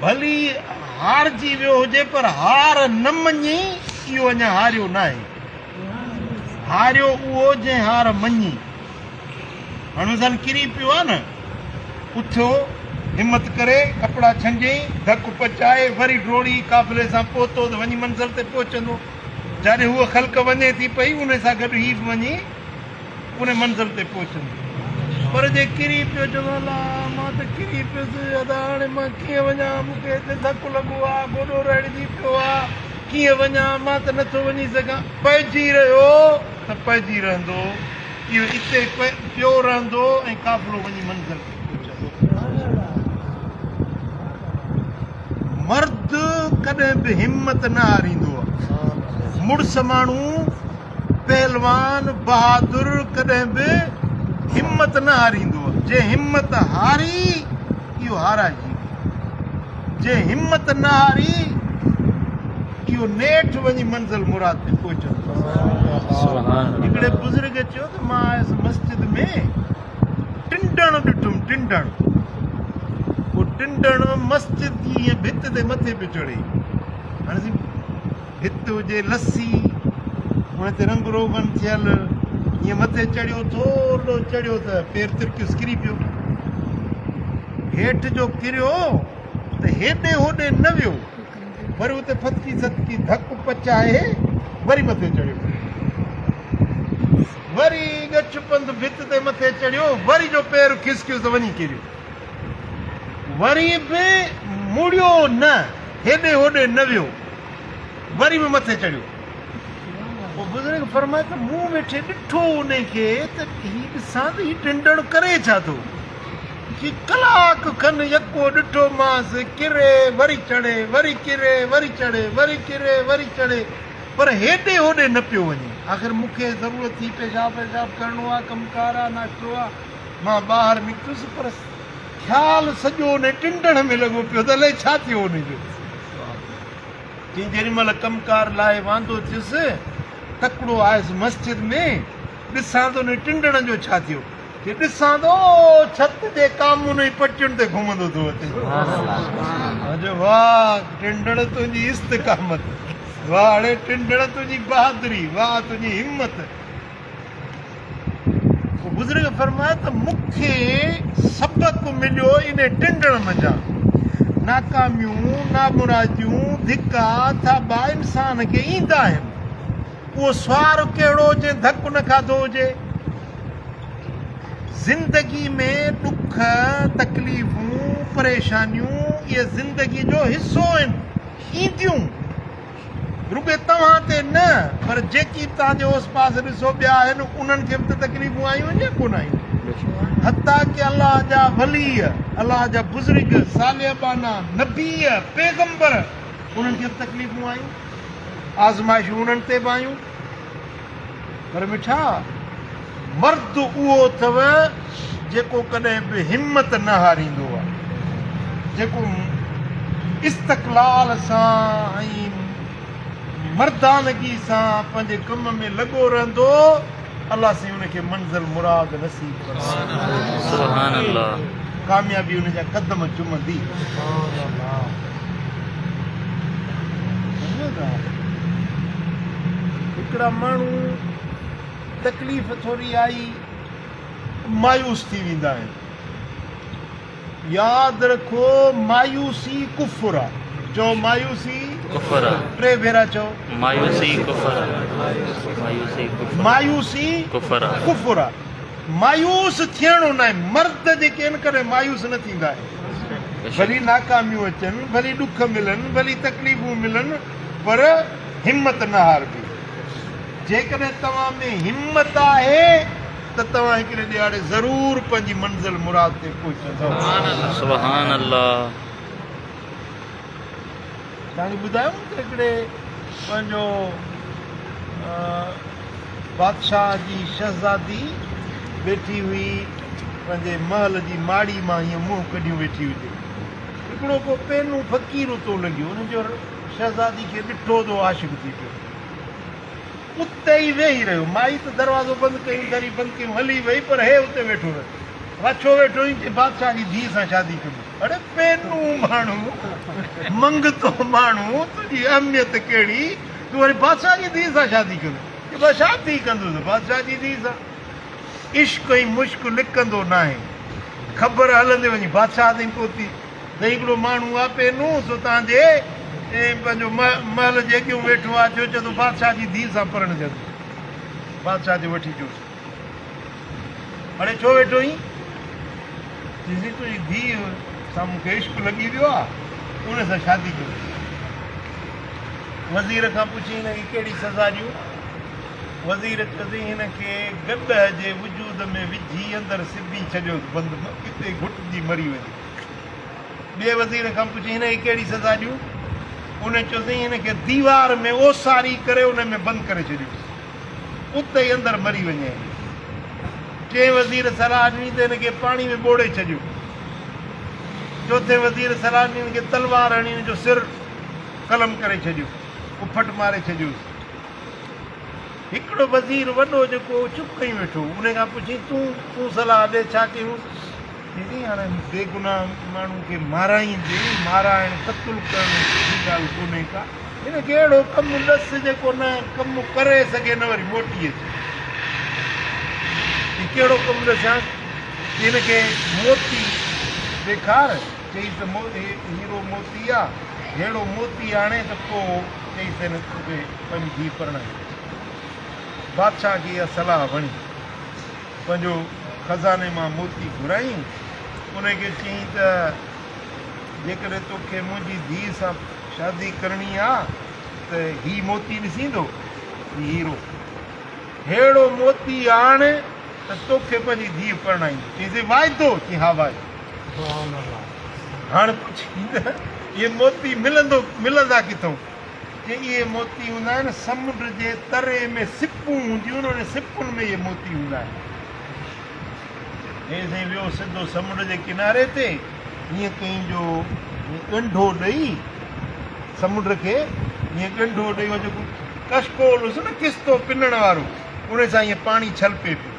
भली हारजी वियो हुजे पर हार न मञी इहो अञा हारियो न आहे। हारियो उहो जंहिं हार मञी। हाणे मिसाल किरी पियो आहे न, उथियो हिमत करे कपिड़ा छंजे धकु पचाए वरी डोड़ी काफ़िले सां पहुतो त वञी मंज़िल ते पहुचंदो। जाॾे हूअ ख़ल्क वञे थी पई उन सां गॾु हीअ बि वञी उन मंज़िल ते पहुचंदो। पर जे किरी पियो चवंदो अला मां त किरी पियुसि, अदा हाणे मां कीअं वञा, मूंखे हिते धकु लॻो आहे, गोॾो रहिड़जी पियो आहे, कीअं वञा, मां त नथो वञी सघां। पइजी रहियो त पइजी रहंदो, इहो हिते पियो रहंदो ऐं काफ़िलो वञी मंज़िल ते पहुचंदो। मर्द कॾहिं बि हिमत न हारींदो आहे। मुड़ुस माण्हू पहलवान बहादुर कॾहिं बि हिमत न हारींदो आहे। जे हिमत हारी इहो हाराइजी, जे हिमत न हारी इहो नेठि वञी मंज़िल मुराद ते पहुचंदो। हिकिड़े बुज़ुर्ग चयो त मां आयुसि मस्जिद में, टिंडण ॾिठुमि, टिंडण। उहो टिंडण मस्जिद जी ईअं भित ते मथे पियो चढ़े। हाणे भित हुजे लस्सी, हुन ते रंग रोगन थियल, ईअं मथे चढ़ियो, थोरो चढ़ियो त पेर तिरकियुसि, किरी पियो। हेठि जो किरियो त हेॾे होॾे न वियो, वरी उते फतकी सतकी धकु पचाए वरी मथे चढ़ियो, वरी गछ पंध भित ते मथे चढ़ियो, वरी जो पेर खिसकियो त वञी किरियो, वरी बि मुड़ियो न, हेॾे होॾे न वियो, वरी बि मथे चढ़ियो। पोइ बुज़ुर्ग फरमाए त मूं वेठे ॾिठो उन खे त हीअ ॾिसां त हीअ टिंडण करे छा थो, कि कलाक खनि यको ॾिठो मांसि, किरे वरी चढ़े, वरी किरे वरी चढ़े, वरी किरे वरी चढ़े, पर हेॾे होॾे न पियो वञे। आख़िर मूंखे ज़रूरत थी पेशाब करिणो आहे, कमकार आहे, नाश्तो आहे, मां ॿाहिरि निकितुसि, पर ख़्यालु सॼो उन टिंडण में लॻो पियो त अलाए छा थियो उनजो। चई जेॾी महिल कमकार लाइ वांदो थियुसि, तकिड़ो आयुसि मस्जिद में, ॾिसां त उन टिंडण जो छा थियो, कि ॾिसां थो छत जे कामून जी पटियुनि ते घुमंदो थो अचे। वाह टिंडण तुंहिंजी इस्तक़ामत, वाह हाणे टिंडण तुंहिंजी बहादुरी, वाह तुंहिंजी हिमत। बुज़ुर्ग फरमाए त मूंखे सबक मिलियो इन टिंडण मंझां। नाकामियूं, नामुरादियूं, धिका थाबा इंसान खे ईंदा आहिनि। उहो स्वार कहिड़ो हुजे, धकु न खाधो हुजे। ज़िंदगी में ॾुख तकलीफ़ूं परेशानियूं इहे ज़िंदगी जो हिसो आहिनि, ईंदियूं रुॻे तव्हां ते न, पर जेकी तव्हांजे ओस पास ॾिसो ॿिया आहिनि उन्हनि खे बि त तकलीफ़ूं आयूं आहिनि या कोन आयूं। हता की अलाह जा वली, अलाह जा बुज़ुर्ग, सालिबाना, नबी, पैगंबर, उन्हनि खे बि तकलीफ़ूं आयूं, आज़माइशूं उन्हनि ते बि आयूं। पर मिठा मर्द उहो अथव जेको कॾहिं बि हिमत न हारींदो आहे, जेको इस्तक़लाल सां ऐं मर्दानगी सां पंहिंजे कम में लॻो रहंदो। अलाह साईं उनखे मंज़िल मुराद नसीब कंदो, कामयाबी उन जा कदम चुमंदी। हिकिड़ा माण्हू तकलीफ़ थोरी आई, मायूस थी वेंदा आहिनि। यादि रखो मायूसी कुफ़र आहे। चओ मायूसी कुफ़र आहे। टे भेरा चओ मायूसी कुफ़र आहे। मायूसी कुफ़र आहे, कुफ़र आहे। मायूस थियणो न आहे। मर्द जेके आहिनि कॾहिं मायूस न थींदा आहिनि। भली नाकामियूं अचनि, भली ॾुख मिलनि, भली तकलीफ़ूं मिलनि, पर हिमत न हारबी। जेकॾहिं तव्हां में हिमत आहे त तव्हां हिकिड़े ॾियारे ज़रूरु पंहिंजी मंज़िल मुराद ते पहुचंदव। सुभान अल्लाह। तव्हांखे ॿुधायो त हिकिड़े पंहिंजो बादशाह जी शहज़ादी वेठी हुई, पंहिंजे महल जी माड़ी मां हीअं मुंहुं कढियूं वेठी हुजे। हिकिड़ो को पेनू फ़क़ीर उतो लॻियो, हुनजो शहज़ादी खे ॾिठो त आशिक़ थी पियो, उते ई वेही रहियो। माई त दरवाज़ो बंदि कयूं, दरी बंदि कयूं, हली वई, पर हे उते वेठो रहियो। वाछो वेठो ई बादशाह जी धीउ सां शादी कंदो। अड़े पेनू माण्हू मंगतो माण्हू तुंहिंजी अहमियत कहिड़ी, तूं वरी बादशाह जी धीउ सां शादी कंदो? बसि शादी कंदुसि बादशाह जी धीउ सां। इश्क ऐं मुश्क लिकंदो न आहे, ख़बर हलंदे वञी बादशाह ताईं पहुती त हिकिड़ो माण्हू आहे पेनू सो तव्हांजे पंहिंजो महल जे अॻियूं वेठो आहे, जो चए थो बादशाह जी धीउ सां परणजंदो। बादशाह जो वठी अचोसि। हाणे छो वेठो ई? तुंहिंजी धीउ सां मूंखे इश्क लॻी वियो आहे, उन सां शादी कयो। वज़ीर खां पुछी हिनखे कहिड़ी सज़ा ॾियूं? वज़ीर चयोसि हिनखे गॾ जे वजूद में विझी अंदरि सिबी छॾियोसि, बंदि किथे घुटिजी मरी वञे। ॿिए वज़ीर खां पुछी हिनखे कहिड़ी सज़ा ॾियूं? उन चयोसि हिनखे दीवार में ओसारी करे उन में बंदि करे छॾियोसि, उते ई अंदरि मरी वञे। टे वज़ीर सलाह ॾिनी त हिनखे पाणी में ॿोड़े छॾियो। चौथे वज़ीर सलाह ॾिनी हिनखे तलवार हणी हिनजो सिर कलम करे छॾियो, उफट मारे छॾियोसि। हिकिड़ो वज़ीर वॾो जेको चुप कई वेठो, उन खां पुछी तूं सलाह ॾे, छा कयूं? दीदी हाणे बेगुनाह माण्हू खे माराईंदे माराइण क़तल करण जी ॻाल्हि कोन्हे का, हिनखे अहिड़ो कमु ॾस जेको न कमु करे सघे न वरी मोटी अचे। कहिड़ो कमु ॾसांसि? हिनखे मोती ॾेखार, चई त हीरो मोती आहे, अहिड़ो मोती आणे त पोइ चई त तोखे पंहिंजी धीउ परणाए। बादशाह खे इहा सलाह वणी, पंहिंजो खज़ाने मां मोती घुराई, उनखे चयईं त जेकॾहिं तोखे मुंहिंजी धीउ सां शादी करणी आहे त हीउ मोती ॾिसींदो, हीरो अहिड़ो मोती आणे त तोखे पंहिंजी धीउ परणाईंदो। चईंसि वाइदो? चई हा वाइदो। हाणे पुछी त इहे मोती मिलंदा किथां? चई इहे मोती हूंदा आहिनि समुंड जे तरे में सिपूं हूंदियूं आहिनि, उन सिपुनि में इहे मोती हूंदा आहिनि। हे साईं वियो सिधो समुंड जे किनारे ते, हीअं कंहिंजो ॻंढो ॾेई समुंड खे, हीअं ॻंढो ॾेई जेको कशकोल हुयुसि न किस्तो पिनण वारो, उन सां ईअं पाणी छलपे पियो।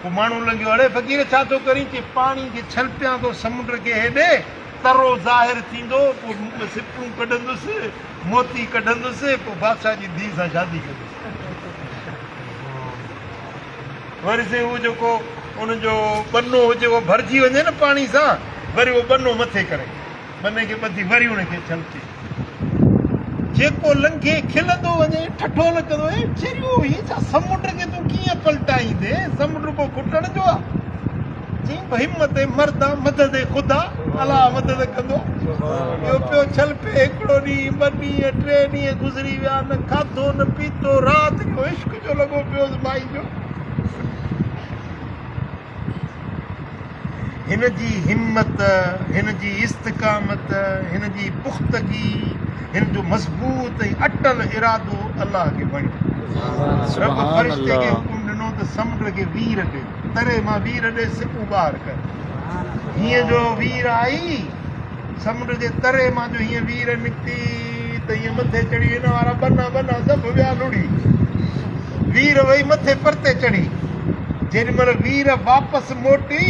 पोइ माण्हू लॻियो अड़े फ़क़ीर छा थो करीं? चई पाणी खे छलपियां थो समुंड खे हेॾे, तरो ज़ाहिर थींदो, पोइ सिपूं कढंदुसि, मोती कढंदुसि, पोइ बादशाह जी धीउ सां शादी कंदुसि। वरी से उहो जेको उनजो बनो हुजे उहो भरिजी वञे न पाणी सां, वरी उहो बनो मथे करे बने खे ॿधी वरी उनखे छलके, जेको लंघे खिलंदो वञे, ठठो लॻंदो आहे चरियो हीअ छा समुंड खे तूं कीअं पलटाईंदे? समुंड को खुटण जो आहे? चई हिमत मर्द मदद ख़ुदा, अलाह मदद कंदो। ॿियो पियो छलपे, हिकिड़ो ॾींहुं, ॿ ॾींहं, 3 ॾींहं गुज़री विया, न खाधो न पीतो, राति जो इश्क जो लॻो पियोसि माई जो। हिन जी हिम्मत, हिन जी इस्तक़ामत, हिन जी पुख़्तगी, हिन जो मज़बूत ऐं अटल इरादो अलाह खे वणियो। रब फ़रिश्ते खे हुकुम ॾिनो त समुंड खे वीर ॾे, तरे मां वीर ॾे, सिपूं ॿाहिरि कर। हीअं जो वीर आई समुंड जे तरे मां, जो हीअं वीर निकिती त हीअं मथे चढ़ी, हिन वारा बना सभु विया लुड़ी। वीर वई मथे परते चढ़ी। जेॾीमहिल वीर वापसि मोटी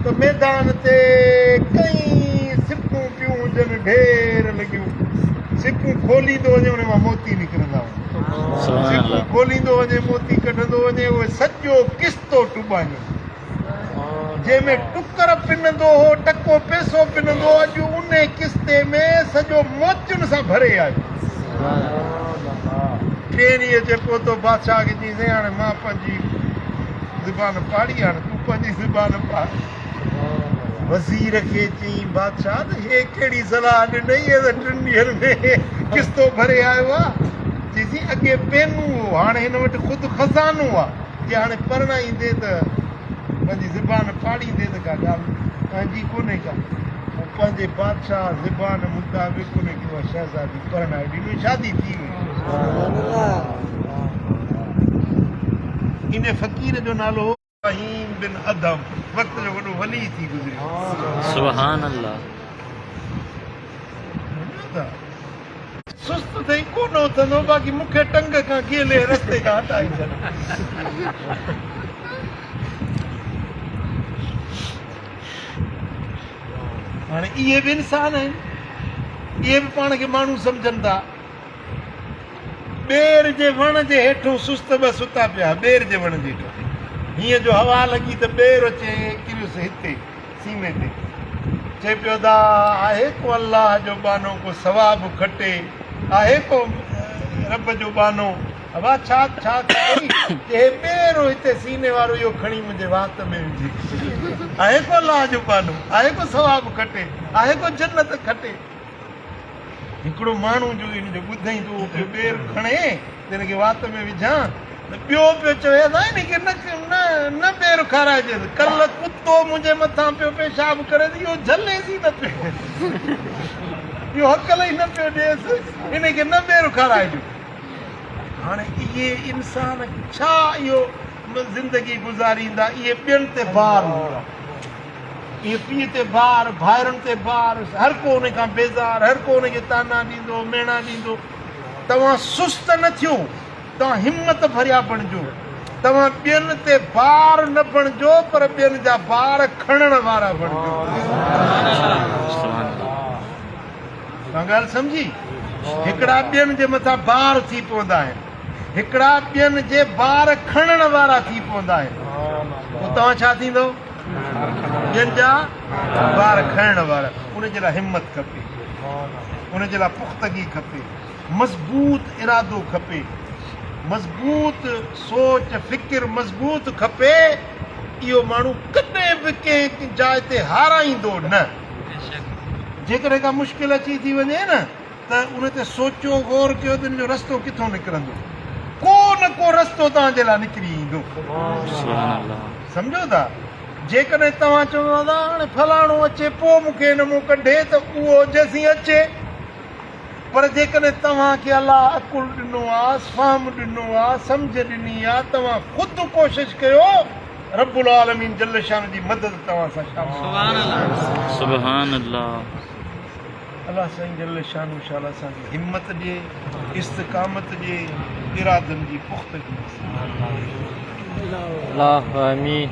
त मैदान ते कई सिपूं पियूं हुजनि, ढेर लॻियूं। सिपूं खोलींदो वञे, उन मां मोती निकिरंदा वञनि, सिपूं खोलींदो वञे, मोती कढंदो वञे, उहे सॼो किस्तो टुॿायो, जंहिंमें टुकर पिनंदो हो, टको पैसो पिनंदो, अॼु उन किस्ते में सॼो मोतियुनि सां भरे आयो। 3 ॾींहं अचे पहुतो, बादशाह खे चईं हाणे मां पंहिंजी ज़ुबान पाड़ी, हाणे तूं पंहिंजी ज़ुबान पाड़। वज़ीर खे चईं बादशाह त हे कहिड़ी सलाह ॾिनई, त 3 ॾींहंनि में किस्तो भरे आयो आहे? चईसीं अॻे पेनू हो, हाणे हिन वटि ख़ुदि खज़ानो आहे, जे हाणे परणाईंदे त पंहिंजी ज़ुबान पाड़ींदे त का ॻाल्हि पंहिंजी कोन्हे का। पंहिंजे बादशाह ज़ुबान मुताबिक़ उनखे उहा शहज़ादी परणाए ॾिनी, शादी थी वई। इन फ़क़ीर जो नालो इब्राहीम बिन अदम, वक़्त जो वॾो वली थी गुज़रियो। सुभान अल्लाह। सुस्त अथई कोन उथंदो, बाक़ी मूंखे टंग खां केले रस्ते खां हटाए छॾ। हाणे इहे बि इंसान आहिनि, इहे बि पाण खे माण्हू सम्झनि था। ॿेर जे वण जे हेठो सुस्त ॿ सुता पिया, ॿेर जे वण जे हेठो हीअं जो हवा लॻी त ॿेर अचे किरियुसि हिते सीने ते, चए पियो दा आहे को अलाह जो बानो, को सवाबु खटे, आहे को रब जो बानो। अबा छा छा कई हे ॿेर हिते सीने वारो इहो खणी मुंहिंजे वात में विझी, आहे को अलाह जो बानो, आहे को सवाबु खटे, आहे को जन्नत खटे। हिकिड़ो माण्हू जो इन जो ॿुधई तो ॿेर खणे त हिनखे वात में विझां त ॿियो पियो चवे हिनखे न ॿेर खाराइजे, कल्ह कुतो मुंहिंजे मथां पियो पेशाब करे त इहो झलेसि ई न पियो, इहो हकल ई न पियो ॾिएसि, हिनखे न ॿेर खाराइजो। हाणे इहे इंसान छा इहो ज़िंदगी गुज़ारींदा, इहे ॿियनि ते भार हूंदा, इहे पीउ ते भार, भाइरुनि ते भार, हर को उन खां बेज़ार, हर को उनखे ताना ॾींदो, मेणा ॾींदो। तव्हां सुस्त न थियो, तव्हां हिमत भरिया बणिजो, तव्हां ॿियनि ते भार न बणिजो पर ॿियनि जा भार खणण वारा बणिजो। तव्हां ॻाल्हि सम्झी? हिकिड़ा ॿियनि जे मथां भार थी पवंदा आहिनि, हिकिड़ा ॿियनि जे भार खणण वारा थी पवंदा आहिनि, पोइ तव्हां छा थींदो? ॿियनि जा भार खणण वारा। उनजे लाइ हिमत खपे, उनजे लाइ पुख़्तगी खपे, मज़बूत इरादो खपे, मज़बूत सोच फ़िकिर मज़बूत खपे। इहो माण्हू कॾहिं बि कंहिं जाइ ते हाराईंदो न। जेकॾहिं का मुश्किल अची थी वञे न त उन ते सोचियो, गौर कयो त इन जो रस्तो किथां निकिरंदो, को न को रस्तो तव्हांजे लाइ निकिरी ईंदो। सम्झो था? जेकॾहिं तव्हां चवंदा था हाणे फलाणो अचे पोइ मूंखे हिन मूं कढे त उहो जेसीं अचे, पर जेकॾहिं तव्हांखे अलाह अकुल ॾिनो आहे, फ़हम ॾिनो आहे, सम्झ ॾिनी आहे, तव्हां ख़ुदि कोशिशि कयो, रब्बुल आलमीन जल शान जी मदद तव्हां सां शामिल। सुभान अल्लाह। अलाह साईं जल शान शाला असांखे हिमत ॾिए, इस्तिक़ामत ॾिए, इरादनि जी पुख़्तगी। अल्लाह आमीन,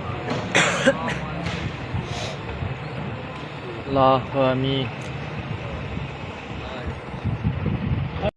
अल्लाह आमीन।